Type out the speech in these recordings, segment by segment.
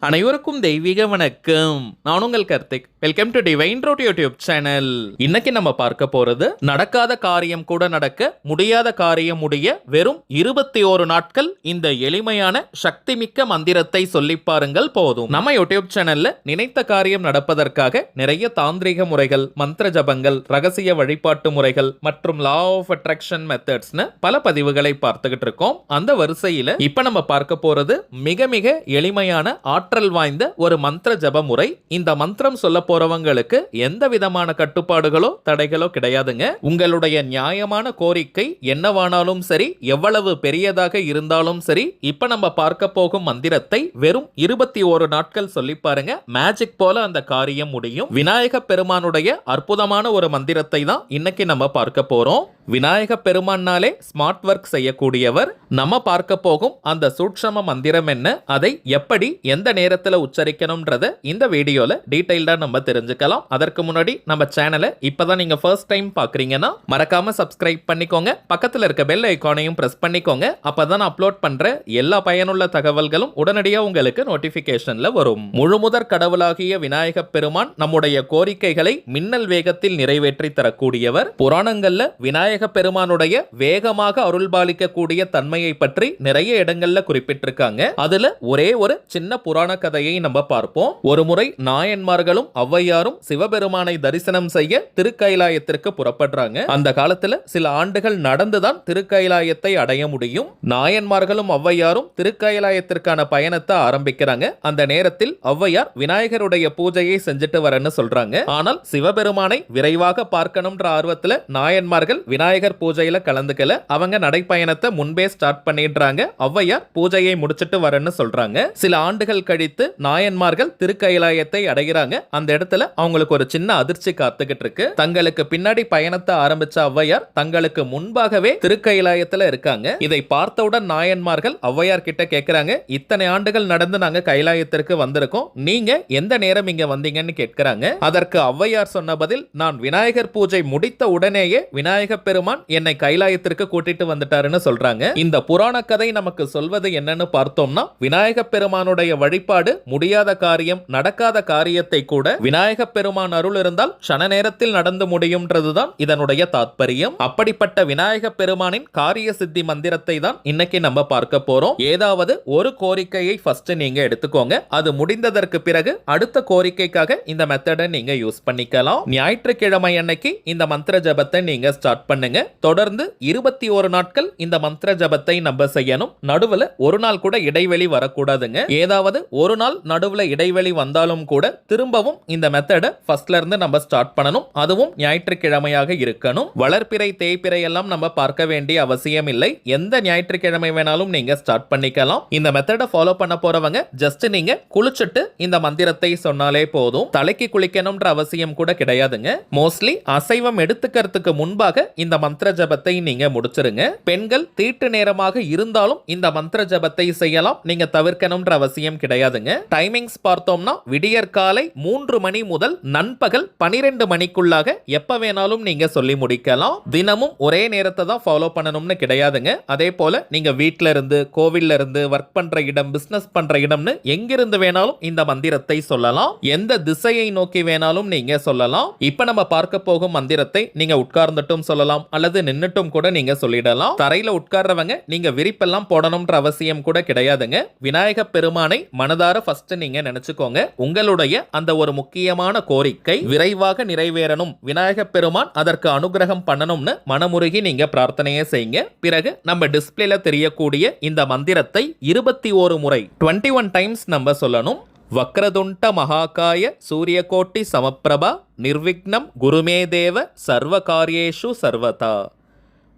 அனைவருக்கும் தெய்வீக வணக்கம். நான் உங்கள் Karthik. Welcome to divine road YouTube channel. இன்னைக்கு நம்ம பார்க்க போறது நடக்காத காரியம் கூட நடக்க, முடியாத காரியம் முடிய வெறும் 21 நாட்கள் இந்த எளிமையான சக்தி மிக்க மந்திரத்தை சொல்லி பாருங்கள் போதும். நம்ம யூடியூப் சேனல்ல நினைத்த காரியம் நடப்பதற்காக நிறைய தாந்திரிக முறைகள், மந்திர ஜபங்கள், ரகசிய வழிபாட்டு முறைகள் மற்றும் லா ஆஃப் அட்ராக்ஷன் மெத்தட்ஸ்னு பல பதிவுகளை பார்த்துக்கிட்டு இருக்கோம். அந்த வரிசையில இப்ப நம்ம பார்க்க போறது மிக மிக எளிமையான ஆற்றல் வாய்ந்த ஒரு மந்திர ஜப முறை. இந்த மந்திரம் சொல்ல போறவங்களுக்கு எந்த விதமான கட்டுப்பாடுகளோ தடைகளோ கிடையாதுங்க. உங்களுடைய நியாயமான கோரிக்கை என்னவானாலும் சரி, எவ்வளவு பெரியதாக இருந்தாலும் சரி, இப்ப நம்ம பார்க்க போகும் மந்திரத்தை வெறும் 21 நாட்கள் சொல்லி பாருங்க. மேஜிக் போல அந்த காரியம் முடியும். விநாயக பெருமானுடைய அற்புதமான ஒரு மந்திரத்தை தான் இன்னைக்கு நம்ம பார்க்க போறோம். விநாயக பெருமானாலே ஸ்மார்ட் ஒர்க் செய்யக்கூடியவர். நம்ம பார்க்க போகும் அந்த சூட்சம மந்திரம் என்ன, அதை எப்படி எந்த நேரத்தில் உச்சரிக்கணும்ன்றத இந்த வீடியோல டீடைல்டா நம்ம தெரிஞ்சுக்கலாம். அதற்கு முன்னாடி நம்ம சேனலை இப்பதான் நீங்க ஃபர்ஸ்ட் டைம் பாக்குறீங்கன்னா மறக்காம சப்ஸ்கிரைப் பண்ணிக்கோங்க. பக்கத்தில் இருக்க பெல் ஐகானையும் பிரஸ் பண்ணிக்கோங்க. அப்பதான் அப்லோட் பண்ற எல்லா பயனுள்ள தகவல்களும் உடனடியாக உங்களுக்கு நோட்டிபிகேஷன்ல வரும். முழுமுதற் கடவுளாகிய விநாயக பெருமான் நம்முடைய கோரிக்கைகளை மின்னல் வேகத்தில் நிறைவேற்றி தரக்கூடியவர். புராணங்கள்ல விநாயக பெருமானுடைய வேகமாக அருள்பாலிக்கக்கூடிய தன்மையை பற்றி நிறைய இடங்கள்ல குறிப்பிட்டிருக்காங்க. அதுல ஒரே ஒரு சின்ன புராண கதையை நம்ம பார்ப்போம். ஒரு முறை நாயன்மார்களும் ஔவையாரும் சிவபெருமானை தரிசனம் செய்ய திருக்கைலாயத்திற்கு புறப்படுறாங்க. அந்த காலத்துல சில ஆண்டுகள் நடந்துதான் திருக்கைலாயத்தை அடைய முடியும். நாயன்மார்களும் ஔவையாரும் திருக்கைலாயத்திற்கான பயணத்தை ஆரம்பிக்கிறாங்க. அந்த நேரத்தில் ஔவையார் விநாயகருடைய பூஜையை செஞ்சுட்டு வரேன்னு சொல்றாங்க. ஆனால் சிவபெருமானை விரைவாக பார்க்கணும்ன்ற ஆர்வத்துல நாயன்மார்கள் விநாயகர் பூஜையில கலந்துக்கல. அவங்க நடைப்பயணத்தை முன்பே ஸ்டார்ட் பண்ணிடுறாங்க. ஔவையார் பூஜையை முடிச்சிட்டு வரேன்னு சொல்றாங்க. சில ஆண்டுகள் கழித்து நாயன்மார்கள் திருக்கைலாயத்தை அடைகிறாங்க. அந்த இடத்துல அவங்களுக்கு ஒரு சின்ன அதிர்ச்சி காத்துக்கிட்டு இருக்கு. தங்களுக்கு பின்னாடி பயணத்தை ஆரம்பிச்ச ஔவையார் தங்களுக்கு முன்பாகவே திருக்கைலாயத்துல இருக்காங்க. இதை பார்த்தவுடன் நாயன்மார்கள் ஔவையார் கிட்ட கேட்கிறாங்க, இத்தனை ஆண்டுகள் நடந்து நாங்க கைலாயத்திற்கு வந்திருக்கோம், நீங்க எந்த நேரம் இங்க வந்தீங்கன்னு கேட்கிறாங்க. அதற்கு ஔவையார் சொன்ன பதில், நான் விநாயகர் பூஜை முடித்த உடனேயே விநாயக பெருமான் என்னை கைலாயத்திற்கு கூட்டிட்டு வந்துட்டாருன்னு சொல்றாங்க. இந்த புராண கதை நமக்கு சொல்வது என்னன்னு பார்த்தோம்னா, விநாயக பெருமானுடைய வழிபாடு முடியாத காரியம், நடக்காத காரியத்தை கூட விநாயக பெருமான் அருள் இருந்தால் க்ஷண நேரத்தில் நடந்து முடியும்ன்றதுதான் இதனுடைய தாத்பரியம். அப்படிப்பட்ட விநாயக பெருமானின் காரிய சித்தி மந்திரத்தை தான் இன்னைக்கு நம்ம பார்க்க போறோம். ஏதாவது ஒரு கோரிக்கையை ஃபர்ஸ்ட் நீங்க எடுத்துக்கோங்க. அது முடிந்ததற்கு பிறகு அடுத்த கோரிக்கைக்காக இந்த மெத்தடை நீங்க யூஸ் பண்ணிக்கலாம். ஞாயிற்றுக்கிழமை அன்னைக்கு இந்த மந்திர ஜபத்தை நீங்க ஸ்டார்ட் பண்ணுங்க. தொடர்ந்து 21 நாட்கள் இந்த மந்திர ஜபத்தை நம்ம செய்யணும். நடுவுல ஒரு நாள் கூட இடைவெளி வரக்கூடாதுங்க. ஏதாவது ஒரு நாள் நடுவுல இடைவெளி வந்தாலும் கூட திரும்பவும் இந்த மெத்தடை ஃபர்ஸ்ட்ல இருந்து நம்ம ஸ்டார்ட் பண்ணணும். அதுவும் ஞாயிற்றுக்கிழமையாக இருக்கணும். வளர்ப்பிறை தேய்பிறை எல்லாம் நம்ம பார்க்க வேண்டிய அவசியம் இல்லை. எந்த ஞாயிற்றுக்கிழமை வேணாலும் நீங்க ஸ்டார்ட் பண்ணிக்கலாம். இந்த மெத்தடை ஃபாலோ பண்ண போறவங்க ஜஸ்ட் நீங்க குளிச்சுட்டு இந்த மந்திரத்தை சொன்னாலே போதும். தலைக்கு குளிக்கணும்ன்ற அவசியம் கூட கிடையாதுங்க. மோஸ்ட்லி அசைவம் எடுத்துக்கிறதுக்கு முன்பாக இந்த மந்திர ஜபத்தை நீங்க முடிச்சிருங்க. பெண்கள் தீட்டு நேரமாக இருந்தாலும் இந்த மந்திர ஜபத்தை செய்யலாம். நீங்க தவிர்க்கணும்ன்ற அவசியம் கிடையாதுங்க. டைமிங்ஸ் பார்த்தோம்னா விடியற் காலை 3 மணி முதல் நண்பகல் 12 மணிக்குள்ளாக எப்ப வேணாலும் நீங்க சொல்லி முடிக்கலாம். தினமும் ஒரே நேரத்தை தான் ஃபாலோ பண்ணணும்னு கிடையாதுங்க. அதே போல நீங்க வீட்ல இருந்து, கோவில்ல இருந்து, ஒர்க் பண்ற இடம், பிசினஸ் பண்ற இடம்னு எங்கிருந்து வேணாலும் இந்த மந்திரத்தை சொல்லலாம். எந்த திசையை நோக்கி வேணாலும் நீங்க சொல்லலாம். இப்ப நம்ம பார்க்க போகும் மந்திரத்தை நீங்க உட்கார்ந்துட்டும் சொல்லலாம் அல்லது நின்னுட்டும் கூட நீங்க சொல்லிடலாம். தரையில உட்கார்றவங்க நீங்க விரிப்பெல்லாம் போடணும்ன்ற அவசியம் கூட கிடையாதுங்க. விநாயக பெருமானை மனதார ஃபர்ஸ்ட் நீங்க நினைச்சுக்கோங்க. உங்களுடைய அந்த ஒரு முக்கியமான கோரிக்கை விரைவாக நிறைவேறணும், விநாயக பெருமான் அதற்கு அனுகிரகம் பண்ணணும்னு மனமுருகி நீங்க பிரார்த்தனையை செய்யுங்க. பிறகு நம்ம டிஸ்பிளேல தெரியக்கூடிய இந்த மந்திரத்தை 21 முறை 21 டைம்ஸ் நம்ம சொல்லணும். வக்ரதுண்ட மகாகாய சூரியகோட்டி சமப்பிரபா நிர்விக்னம் குருமே தேவ சர்வகாரியேஷு சர்வதா.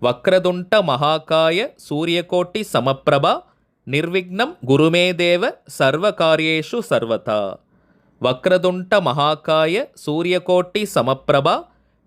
வக்ரதுண்ட மகாகாய சூரியகோட்டி சமப்பிரபா நிர்விக்னம் குருமே தேவ சர்வகாரியேஷு சர்வதா. வக்ரதுண்ட மகாகாய சூரியகோட்டி சமப்பிரபா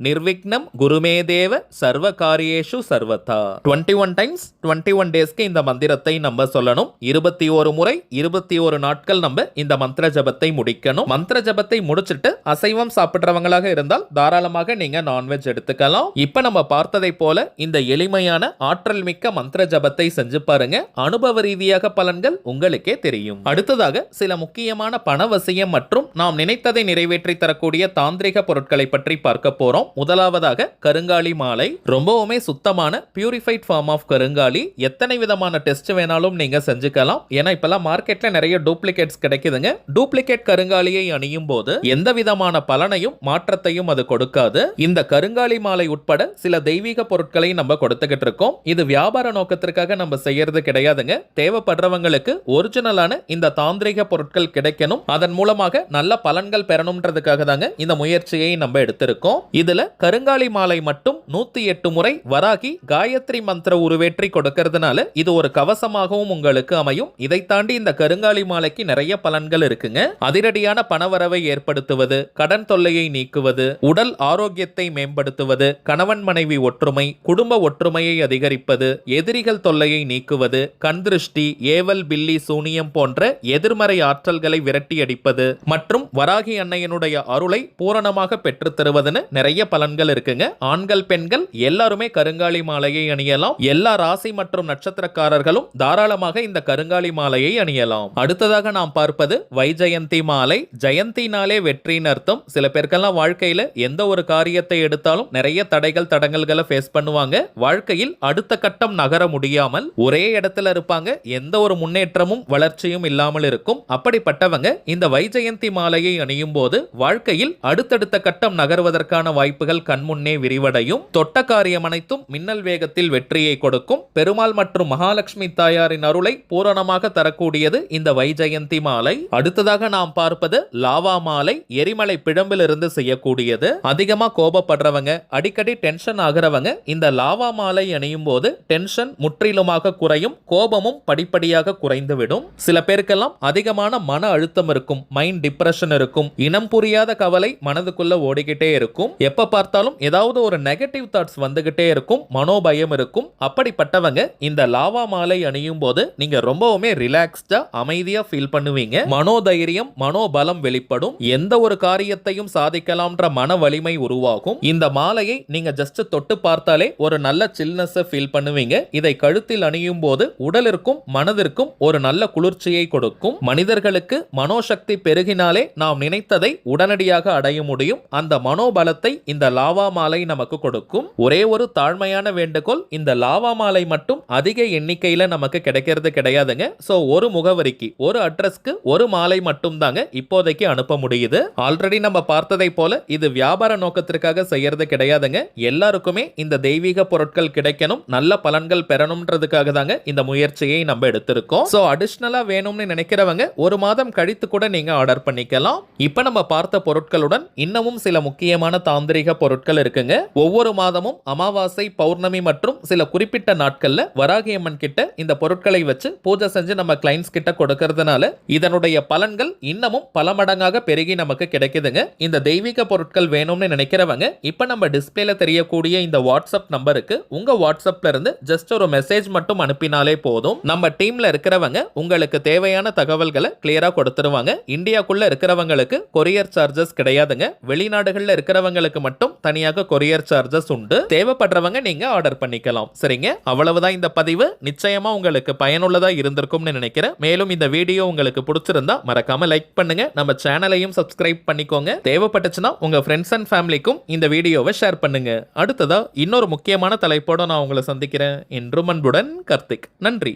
நிர்விக்னம் குருமே தேவ சர்வ காரியேஷு சர்வதா. 21 டைம்ஸ் 21 டேஸ்க்கு இந்த மந்திரத்தை நம்ம சொல்லணும். 21 முறை 21 நாட்கள் நம்ம இந்த மந்திர ஜபத்தை முடிக்கணும். மந்திர ஜபத்தை முடிச்சிட்டு அசைவம் சாப்பிடுறவங்களாக இருந்தால் தாராளமாக நீங்க நான்வெஜ் எடுத்துக்கலாம். இப்ப நம்ம பார்த்ததை போல இந்த எளிமையான ஆற்றல் மிக்க மந்திர ஜபத்தை செஞ்சு பாருங்க. அனுபவ ரீதியாக பலன்கள் உங்களுக்கே தெரியும். அடுத்ததாக சில முக்கியமான பணவசியம் மற்றும் நாம் நினைத்ததை நிறைவேற்றி தரக்கூடிய தாந்திரிக பொருட்களை பற்றி பார்க்க போறோம். முதலாவதாக கருங்காலி மாலை. ரொம்பவுமே சுத்தமான பியூரிஃபைட் ஃபார்ம் ஆஃப் கருங்காலி. எத்தனை விதமான டெஸ்ட் வேணாலும் நீங்க செஞ்சுக்கலாம். ஏன்னா இப்பெல்லாம் மார்க்கெட்ல நிறைய டூப்ளிகேட்ஸ் கிடைக்குதுங்க. டூப்ளிகேட் கருங்காலியை அணியும் போது எந்த விதமான பலனையும் மாற்றத்தையும் அது கொடுக்காது. இந்த கருங்காலி மாலை உட்பட சில தெய்வீக பொருட்களை நம்ம கொடுத்துக்கிட்டு இருக்கோம். இது வியாபார நோக்கத்திற்காக நம்ம செய்யறது கிடையாதுங்க. தேவைப்படுறவங்களுக்கு ஒரிஜினலான இந்த தாந்திரிக பொருட்கள் கிடைக்கணும், அதன் மூலமாக நல்ல பலன்கள் பெறணும்ன்றதுக்காக தாங்க இந்த முயற்சியை நம்ம எடுத்திருக்கோம். இதுல கருங்காலி மாலை மட்டும் 108 முறை வராகி காயத்ரி மந்திர உருவேற்றி கொடுக்கிறதுனால இது ஒரு கவசமாகவும் உங்களுக்கு அமையும். இதை தாண்டி இந்த கருங்காலி மாலைக்கு நிறைய பலன்கள் இருக்குங்க. அதிரடியான பணவரவை ஏற்படுத்துவது, கடன் தொல்லையை நீக்குவது, உடல் ஆரோக்கியத்தை மேம்படுத்துவது, கணவன் மனைவி ஒற்றுமை, குடும்ப ஒற்றுமையை அதிகரிப்பது, எதிரிகள் தொல்லையை நீக்குவது, கண் திருஷ்டி, ஏவல் பில்லி சூனியம் போன்ற எதிர்மறை ஆற்றல்களை விரட்டி அடிப்பது மற்றும் வராகி அன்னையனுடைய அருளை பூரணமாக பெற்றுத் தருவதுன்னு நிறைய பலன்கள் இருக்குங்க. ஆண்கள் பெண்கள் எல்லாருமே கருங்காலி மாலையை அணியலாம். எல்லா ராசி மற்றும் நட்சத்திரக்காரர்களும் தாராளமாக இந்த கருங்காலி மாலையை அணியலாம். அடுத்ததாக நாம் பார்ப்பது வைஜெயந்தி மாலை. ஜெயந்தினாலே வெற்றின்னு அர்த்தம். சில பேருக்கெல்லாம் வாழ்க்கையில எந்த ஒரு காரியத்தை எடுத்தாலும் நிறைய தடைகள் தடங்கல்களை ஃபேஸ் பண்ணுவாங்க. வாழ்க்கையில் அடுத்த கட்டம் நகர முடியாமல் ஒரே இடத்துல இருப்பாங்க. எந்த ஒரு முன்னேற்றமும் வளர்ச்சியும் இல்லாமல் இருக்கும். அப்படிப்பட்டவங்க இந்த வைஜெயந்தி மாலையை அணியும் போது வாழ்க்கையில் அடுத்தடுத்த கட்டம் நகர்வதற்கான வாய்ப்புகள் கண்முன்னே விரிவடையும். தொட்ட காரியம் அனைத்தும் மின்னல் வேகத்தில் வெற்றியை கொடுக்கும். பெருமாள் மற்றும் மகாலட்சுமி தாயாரின் அருளை பூரணமாக தரக்கூடியது இந்த வைஜெயந்தி மாலை. அடுத்ததாக நாம் பார்ப்பது லாவா மாலை. எரிமலை பிழம்பில் இருந்து செய்யக்கூடியது. அதிகமா கோபப்படுறவங்க, அடிக்கடி டென்ஷன் ஆகிறவங்க இந்த லாவா மாலை அணியும் போது டென்ஷன் முற்றிலுமாக குறையும், கோபமும் படிப்படியாக குறைந்துவிடும். சில பேருக்கெல்லாம் அதிகமான மன அழுத்தம் இருக்கும், மைண்ட் டிப்ரெஷன் இருக்கும், இனம் புரியாத கவலை மனதுக்குள்ள ஓடிக்கிட்டே இருக்கும். எப்ப பார்த்தாலும் ஏதாவது ஒரு நெகட்டிவ் தாட்ஸ் வந்துகிட்டே இருக்கும், மனோபயம் இருக்கும். அப்படிப்பட்டவங்க இந்த லாவா மாலை அணியும் போது நீங்க ரொம்பவுமே ரிலாக்ஸ்டா அமைதியா ஃபீல் பண்ணுவீங்க. மனோதைரியம், மனோபலம் வெளிப்படும். எந்த ஒரு காரியத்தையும் சாதிக்கலாம்ன்ற மன வலிமை உருவாகும். இந்த மாலையை நீங்க ஜஸ்ட் தொட்டு பார்த்தாலே ஒரு நல்ல சில்னஸ் ஃபீல் பண்ணுவீங்க. இதை கழுத்தில் அணியும் போது உடலிற்கும் மனதிற்கும் ஒரு நல்ல குளிர்ச்சியை கொடுக்கும். மனிதர்களுக்கு மனோசக்தி பெருகினாலே நாம் நினைத்ததை உடனடியாக அடைய முடியும். அந்த மனோபலத்தை இந்த லாவா மாலை நமக்கு கொடுக்கும். ஒரே ஒரு தாழ்மையான வேண்டுகோள், இந்த லாவா மாலை மட்டும் அதிக எண்ணிக்கையில நமக்கு கிடைக்கிறது கிடையாதுங்க. சோ ஒரு முகவரிக்கு, ஒரு அட்ரஸ்க்கு ஒரு மாலை மட்டும் தாங்க இப்போதைக்கு அனுப்ப முடியுது. ஆல்ரெடி நம்ம பார்த்ததை போல இது வியாபார நோக்கத்திற்காக செய்யறது கிடையாதுங்க. எல்லாருக்குமே இந்த தெய்வீக பொருட்கள் கிடைக்கணும், நல்ல பலன்கள் பெறணும்ன்றதுக்காக தாங்க இந்த முயற்சியை நம்ம எடுத்திருக்கோம். சோ அடிஷனலா வேணும்னு நினைக்கிறவங்க ஒரு மாதம் கழித்து கூட நீங்க ஆர்டர் பண்ணிக்கலாம். இப்ப நம்ம பார்த்த பொருட்களுடன் இன்னமும் சில முக்கியமான தாந்திரிக பொருட்கள் இருக்குங்க. ஒவ்வொரு மாதமும் அமாவாசை, பௌர்ணமி மற்றும் சில குறிப்பிட்ட நாட்கள்ல வராகி அம்மன் கிட்ட இந்த பொருட்களை வச்சு பூஜை செஞ்சு நம்ம கிளைண்ட்ஸ் கிட்ட கொடுக்கறதுனால இதனுடைய பலன்கள் இன்னமும் பல மடங்காக பெருகி நமக்கு கிடைக்குதுங்க. இந்த தெய்வீக பொருட்கள் வேணும்னு நினைக்கிறவங்க இப்ப நம்ம டிஸ்பிளேல தெரியக்கூடிய இந்த வாட்ஸ்அப் நம்பருக்கு உங்க வாட்ஸ்அப்ல இருந்து ஜஸ்ட் ஒரு மெசேஜ் மட்டும் அனுப்பினாலே போதும். நம்ம டீம்ல இருக்கிறவங்க உங்களுக்கு தேவையான தகவல்களை கிளியரா கொடுத்துருவாங்க. இந்தியாக்குள்ள இருக்கிறவங்களுக்கு கொரியர் சார்ஜஸ் கிடையாதுங்க. வெளிநாடுகள்ல இருக்கிறவங்களுக்கு மட்டும் தனியாக கொரியர் சார்ஜஸ் உண்டு. தேவைப்படுறவங்க நீங்க ஆர்டர் பண்ணிக்கலாம். சரிங்க, அவ்வளவுதான் இந்த பதிவு. நிச்சயமா உங்களுக்கு பயனுள்ளதா இருந்திருக்கும்னு நினைக்கிறேன். மேலும் இந்த வீடியோ உங்களுக்கு பிடிச்சிருந்தா மறக்காம லைக் பண்ணுங்க. நம்ம சேனலையும் சப்ஸ்கிரைப் பண்ணிக்கோங்க. தேவைப்பட்டுச்சுன்னா உங்க ஃப்ரெண்ட்ஸ் அண்ட் ஃபேமிலிக்கும் இந்த வீடியோவை ஷேர் பண்ணுங்க. அடுத்ததா இன்னொரு முக்கியமான தலைப்போட நான் உங்களை சந்திக்கிறேன். என்றும் அன்புடன் கார்த்திக். நன்றி.